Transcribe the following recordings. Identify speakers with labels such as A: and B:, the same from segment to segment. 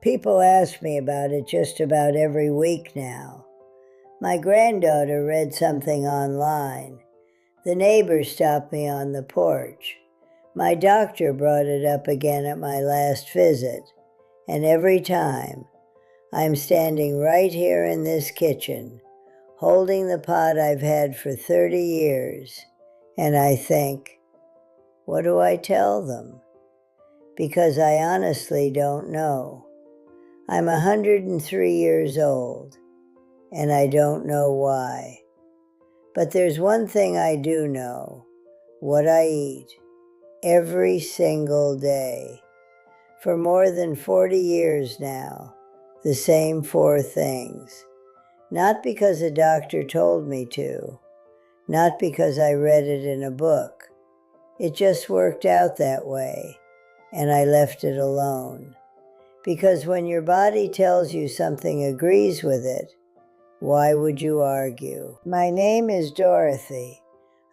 A: People ask me about it just about every week now. My granddaughter read something online. The neighbor stopped me on the porch. My doctor brought it up again at my last visit. And every time, I'm standing right here in this kitchen, holding the pot I've had for 30 years, and I think, what do I tell them? Because I honestly don't know. I'm 103 years old, and I don't know why. But there's one thing I do know, what I eat, every single day. For more than 40 years now, the same 4 things. Not because a doctor told me to, not because I read it in a book. It just worked out that way, and I left it alone. Because when your body tells you something agrees with it, why would you argue? My name is Dorothy.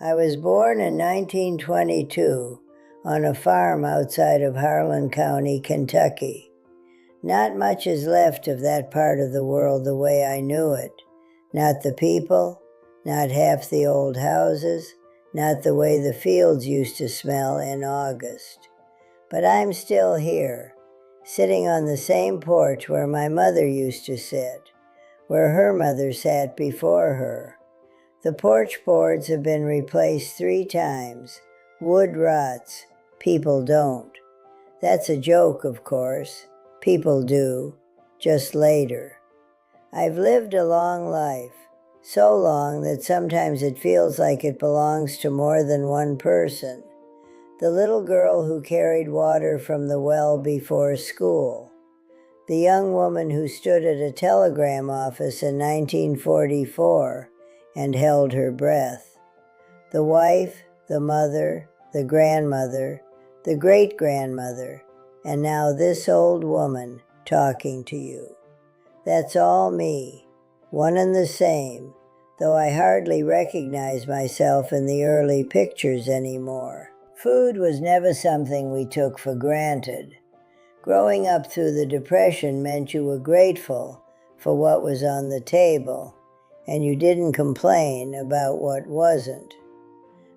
A: I was born in 1922 on a farm outside of Harlan County, Kentucky. Not much is left of that part of the world the way I knew it. Not the people, not half the old houses, not the way the fields used to smell in August. But I'm still here, sitting on the same porch where my mother used to sit, where her mother sat before her. The porch boards have been replaced 3 times. Wood rots, people don't. That's a joke, of course. People do, just later. I've lived a long life, so long that sometimes it feels like it belongs to more than one person. The little girl who carried water from the well before school. The young woman who stood at a telegram office in 1944 and held her breath. The wife, the mother, the grandmother, the great-grandmother, and now this old woman talking to you. That's all me, one and the same, though I hardly recognize myself in the early pictures anymore. Food was never something we took for granted. Growing up through the Depression meant you were grateful for what was on the table, and you didn't complain about what wasn't.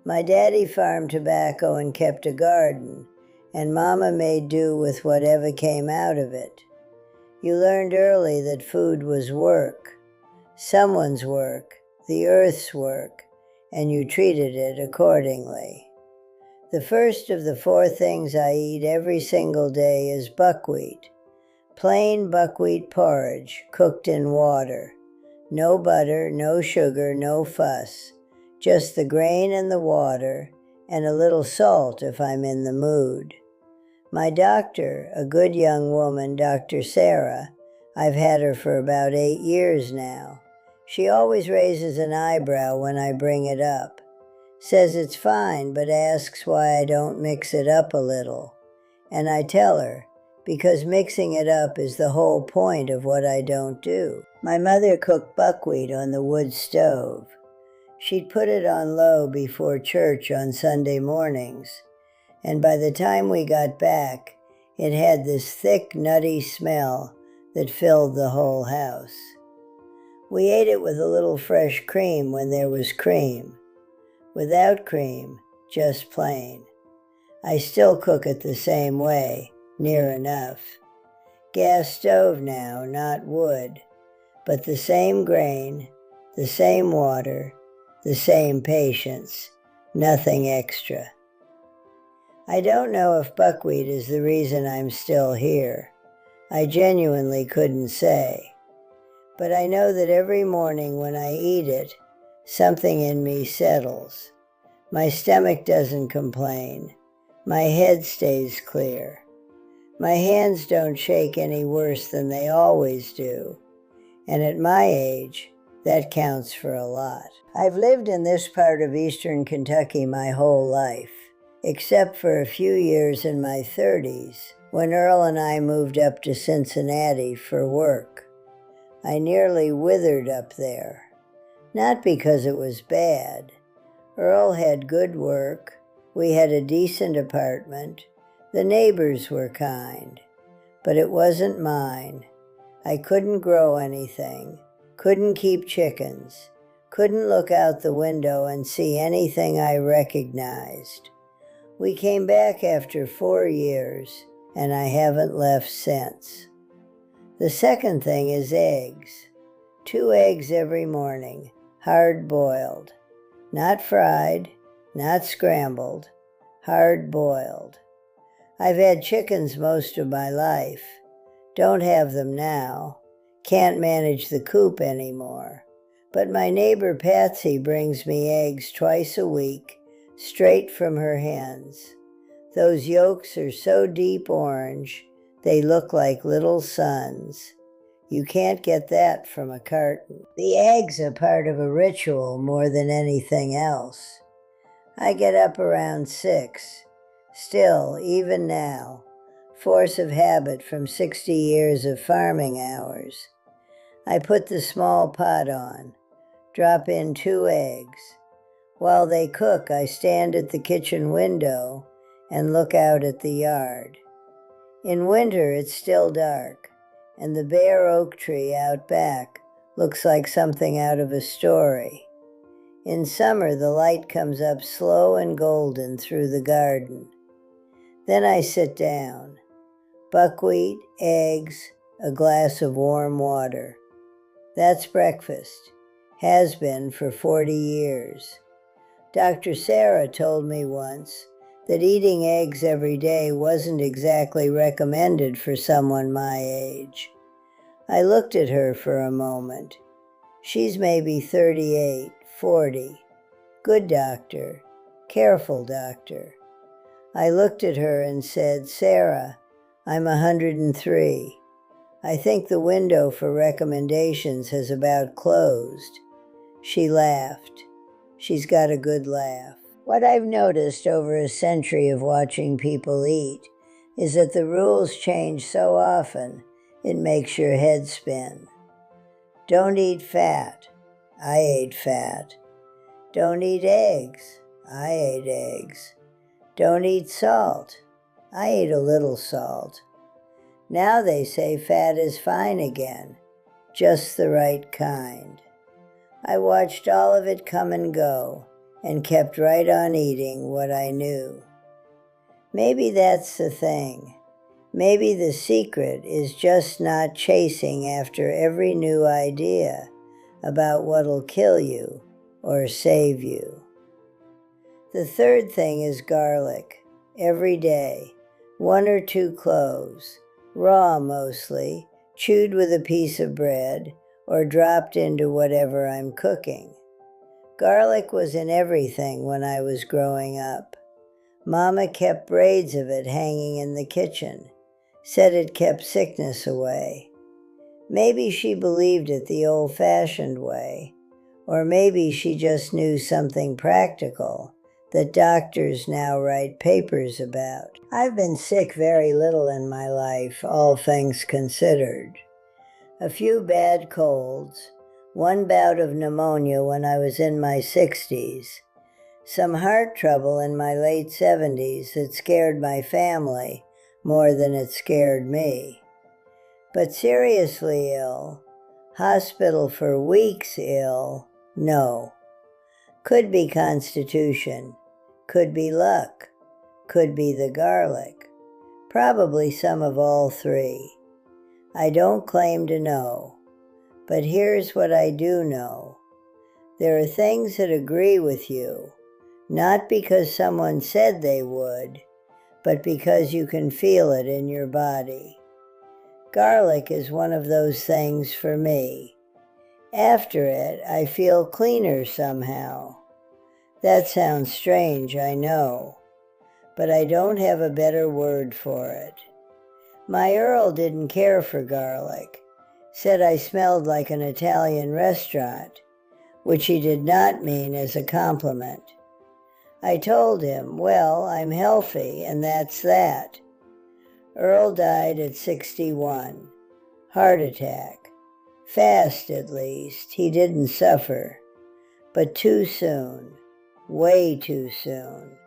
A: My daddy farmed tobacco and kept a garden, and Mama made do with whatever came out of it. You learned early that food was work, someone's work, the earth's work, and you treated it accordingly. The first of the 4 things I eat every single day is buckwheat. Plain buckwheat porridge, cooked in water. No butter, no sugar, no fuss. Just the grain and the water, and a little salt if I'm in the mood. My doctor, a good young woman, Dr. Sarah, I've had her for about 8 years now. She always raises an eyebrow when I bring it up. Says it's fine, but asks why I don't mix it up a little. And I tell her, because mixing it up is the whole point of what I don't do. My mother cooked buckwheat on the wood stove. She'd put it on low before church on Sunday mornings, and by the time we got back, it had this thick, nutty smell that filled the whole house. We ate it with a little fresh cream when there was cream. Without cream, just plain. I still cook it the same way, near enough. Gas stove now, not wood, but the same grain, the same water, the same patience, nothing extra. I don't know if buckwheat is the reason I'm still here. I genuinely couldn't say. But I know that every morning when I eat it, something in me settles. My stomach doesn't complain. My head stays clear. My hands don't shake any worse than they always do. And at my age, that counts for a lot. I've lived in this part of eastern Kentucky my whole life, except for a few years in my 30s, when Earl and I moved up to Cincinnati for work. I nearly withered up there. Not because it was bad. Earl had good work, we had a decent apartment, the neighbors were kind. but it wasn't mine. I couldn't grow anything, couldn't keep chickens, couldn't look out the window and see anything I recognized. We came back after 4 years, and I haven't left since. The second thing is eggs. 2 eggs every morning, hard-boiled. Not fried, not scrambled, hard-boiled. I've had chickens most of my life. Don't have them now. Can't manage the coop anymore. But my neighbor Patsy brings me eggs twice a week, straight from her hens. Those yolks are so deep orange, they look like little suns. You can't get that from a carton. The eggs are part of a ritual more than anything else. I get up around 6. Still, even now, force of habit from 60 years of farming hours. I put the small pot on, drop in 2 eggs. While they cook, I stand at the kitchen window and look out at the yard. In winter, it's still dark, and the bare oak tree out back looks like something out of a story. In summer, the light comes up slow and golden through the garden. Then I sit down. Buckwheat, eggs, a glass of warm water. That's breakfast. Has been for 40 years. Dr. Sarah told me once that eating eggs every day wasn't exactly recommended for someone my age. I looked at her for a moment. She's maybe 38, 40. Good doctor, careful doctor. I looked at her and said, Sarah, I'm 103. I think the window for recommendations has about closed. She laughed. She's got a good laugh. What I've noticed over a century of watching people eat is that the rules change so often it makes your head spin. Don't eat fat. I ate fat. Don't eat eggs. I ate eggs. Don't eat salt. I ate a little salt. Now they say fat is fine again, just the right kind. I watched all of it come and go and kept right on eating what I knew. Maybe that's the thing. Maybe the secret is just not chasing after every new idea about what'll kill you or save you. The third thing is garlic. Every day, 1 or 2 cloves, raw mostly, chewed with a piece of bread or dropped into whatever I'm cooking. Garlic was in everything when I was growing up. Mama kept braids of it hanging in the kitchen, said it kept sickness away. Maybe she believed it the old-fashioned way, or maybe she just knew something practical that doctors now write papers about. I've been sick very little in my life, all things considered. A few bad colds, 1 bout of pneumonia when I was in my 60s, some heart trouble in my late 70s that scared my family more than it scared me. But seriously ill, hospital for weeks ill, no. Could be constitution, could be luck, could be the garlic, probably some of all 3. I don't claim to know, but here's what I do know. There are things that agree with you, not because someone said they would, but because you can feel it in your body. Garlic is one of those things for me. After it, I feel cleaner somehow. That sounds strange, I know, but I don't have a better word for it. My Earl didn't care for garlic, said I smelled like an Italian restaurant, which he did not mean as a compliment. I told him, well, I'm healthy, and that's that. Earl died at 61. Heart attack. Fast, at least. He didn't suffer. But too soon. Way too soon.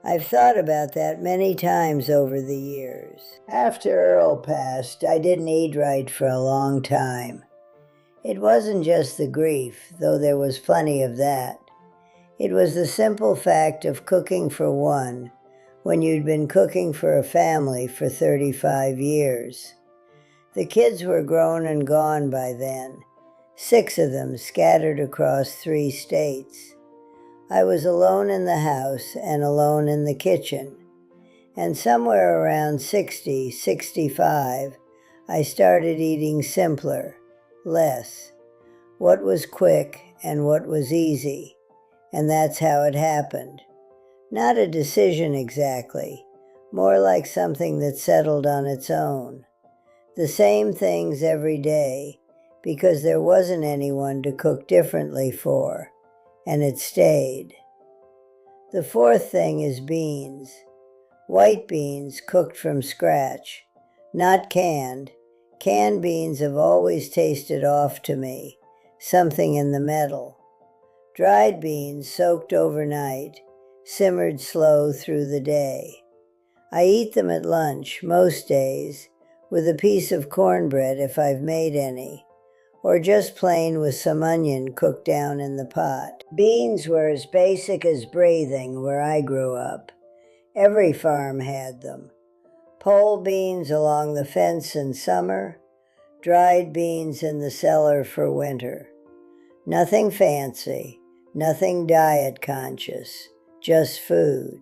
A: I've thought about that many times over the years. After Earl passed, I didn't eat right for a long time. It wasn't just the grief, though there was plenty of that. It was the simple fact of cooking for one when you'd been cooking for a family for 35 years. The kids were grown and gone by then, 6 of them scattered across 3 states. I was alone in the house and alone in the kitchen. And somewhere around 60, 65, I started eating simpler, less, what was quick and what was easy. And that's how it happened. Not a decision exactly, more like something that settled on its own. The same things every day, because there wasn't anyone to cook differently for, and it stayed. The 4th thing is beans. White beans cooked from scratch, not canned. Canned beans have always tasted off to me, something in the metal. Dried beans soaked overnight, simmered slow through the day. I eat them at lunch most days, with a piece of cornbread if I've made any, or just plain with some onion cooked down in the pot. Beans were as basic as breathing where I grew up. Every farm had them. Pole beans along the fence in summer, dried beans in the cellar for winter. Nothing fancy, nothing diet conscious, just food.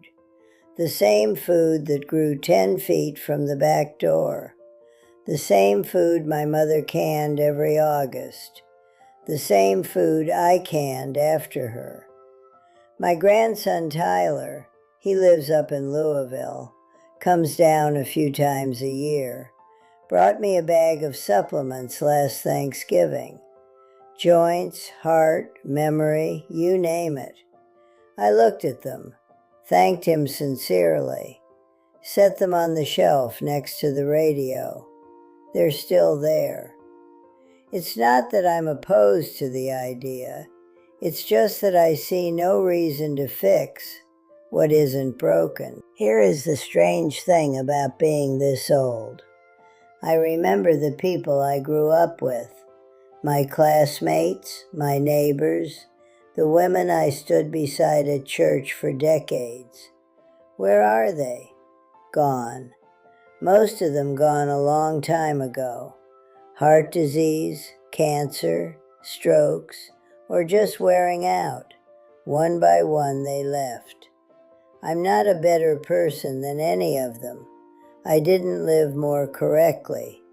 A: The same food that grew 10 feet from the back door. The same food my mother canned every August. The same food I canned after her. My grandson Tyler, he lives up in Louisville, comes down a few times a year, brought me a bag of supplements last Thanksgiving. Joints, heart, memory, you name it. I looked at them, thanked him sincerely, set them on the shelf next to the radio. They're still there. It's not that I'm opposed to the idea. It's just that I see no reason to fix what isn't broken. Here is the strange thing about being this old. I remember the people I grew up with, my classmates, my neighbors, the women I stood beside at church for decades. Where are they? Gone. Most of them gone a long time ago. Heart disease, cancer, strokes, or just wearing out. One by one they left. I'm not a better person than any of them. I didn't live more correctly.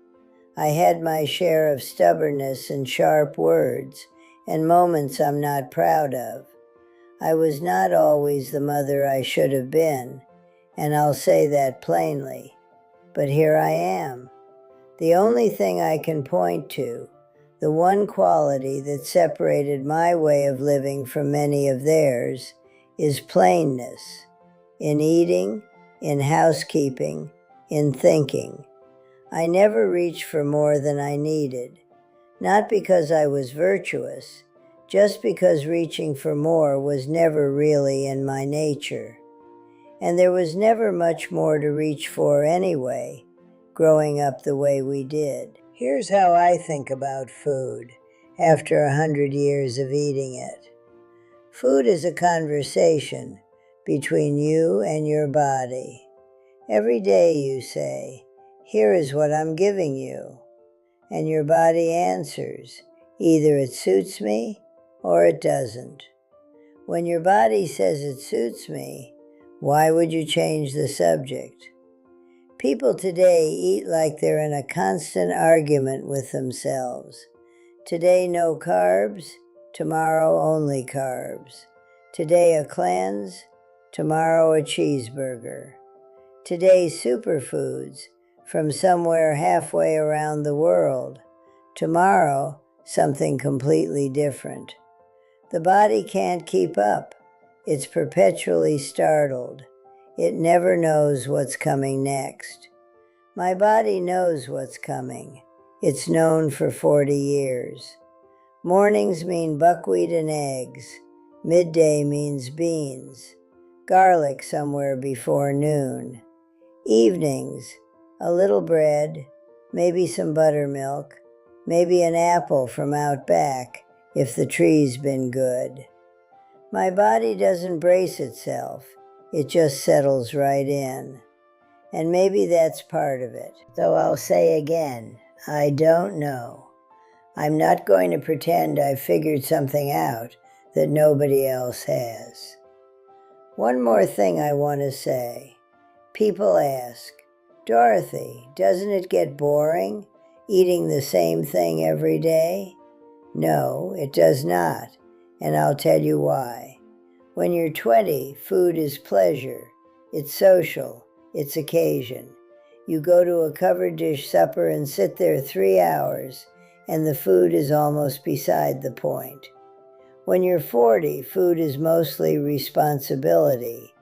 A: I had my share of stubbornness and sharp words, and moments I'm not proud of. I was not always the mother I should have been, and I'll say that plainly. But here I am. The only thing I can point to, the one quality that separated my way of living from many of theirs, is plainness. In eating, in housekeeping, in thinking. I never reached for more than I needed, not because I was virtuous, just because reaching for more was never really in my nature. And there was never much more to reach for anyway, growing up the way we did. Here's how I think about food after 100 years of eating it. Food is a conversation between you and your body. Every day you say, "Here is what I'm giving you." And your body answers, either it suits me or it doesn't. When your body says it suits me, why would you change the subject? People today eat like they're in a constant argument with themselves. Today no carbs, tomorrow only carbs. Today a cleanse, tomorrow a cheeseburger. Today superfoods from somewhere halfway around the world. Tomorrow something completely different. The body can't keep up. It's perpetually startled. It never knows what's coming next. My body knows what's coming. It's known for 40 years. Mornings mean buckwheat and eggs. Midday means beans. garlic somewhere before noon. Evenings, a little bread, maybe some buttermilk, maybe an apple from out back if the tree's been good. My body doesn't brace itself, it just settles right in. And maybe that's part of it. Though I'll say again, I don't know. I'm not going to pretend I've figured something out that nobody else has. One more thing I want to say. People ask, Dorothy, doesn't it get boring eating the same thing every day? No, it does not, and I'll tell you why. When you're 20, food is pleasure, it's social, it's occasion. You go to a covered dish supper and sit there 3 hours, and the food is almost beside the point. When you're 40, food is mostly responsibility.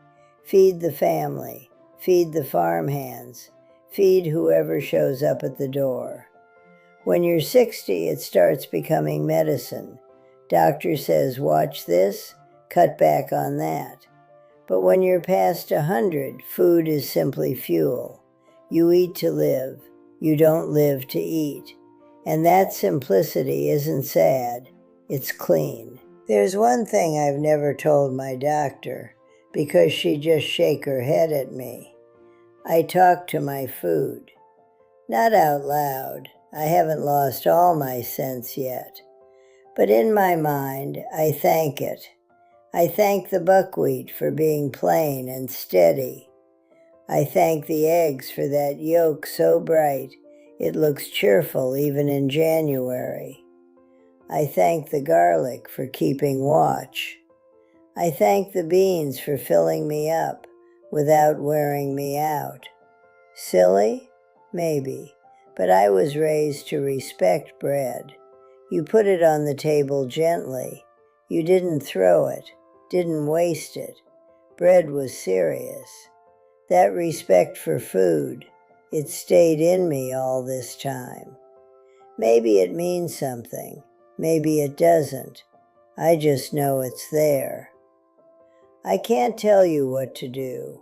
A: Feed the family, feed the farmhands, feed whoever shows up at the door. When you're 60, it starts becoming medicine. Doctor says, watch this, cut back on that. But when you're past 100, food is simply fuel. You eat to live, you don't live to eat. And that simplicity isn't sad, it's clean. There's one thing I've never told my doctor, because she'd just shake her head at me. I talk to my food. Not out loud, I haven't lost all my sense yet. But in my mind, I thank it. I thank the buckwheat for being plain and steady. I thank the eggs for that yolk so bright it looks cheerful even in January. I thank the garlic for keeping watch. I thank the beans for filling me up without wearing me out. Silly? Maybe, but I was raised to respect bread. You put it on the table gently. You didn't throw it, didn't waste it. Bread was serious. That respect for food, it stayed in me all this time. Maybe it means something, maybe it doesn't. I just know it's there. I can't tell you what to do.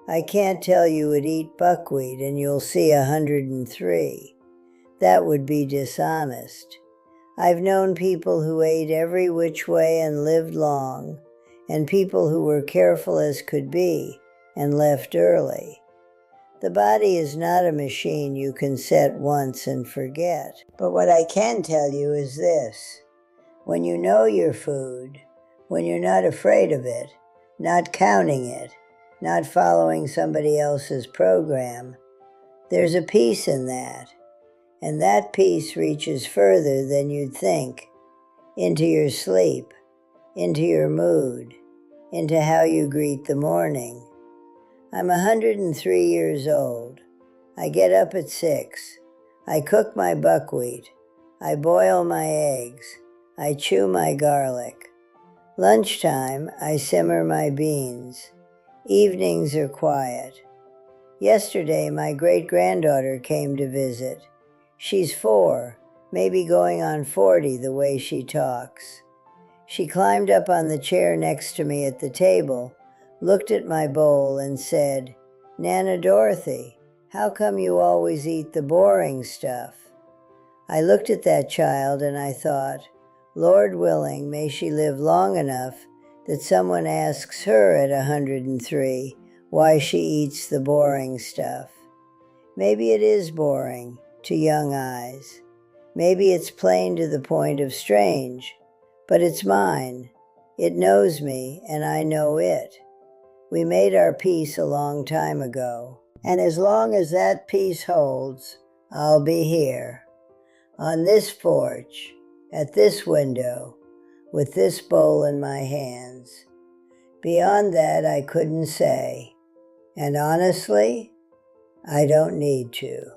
A: I can't tell you to eat buckwheat and you'll see 103. That would be dishonest. I've known people who ate every which way and lived long, and people who were careful as could be and left early. The body is not a machine you can set once and forget. But what I can tell you is this. When you know your food, when you're not afraid of it, not counting it, not following somebody else's program, there's a peace in that. And that peace reaches further than you'd think, into your sleep, into your mood, into how you greet the morning. I'm 103 years old. I get up at 6. I cook my buckwheat. I boil my eggs. I chew my garlic. Lunchtime, I simmer my beans. Evenings are quiet. Yesterday, my great-granddaughter came to visit. She's 4, maybe going on 40 the way she talks. She climbed up on the chair next to me at the table, looked at my bowl and said, Nana Dorothy, how come you always eat the boring stuff? I looked at that child and I thought, Lord willing, may she live long enough that someone asks her at 103 why she eats the boring stuff. Maybe it is boring to young eyes. Maybe it's plain to the point of strange, but it's mine. It knows me and I know it. We made our peace a long time ago, and as long as that peace holds, I'll be here, on this porch, at this window, with this bowl in my hands. Beyond that, I couldn't say, and honestly, I don't need to.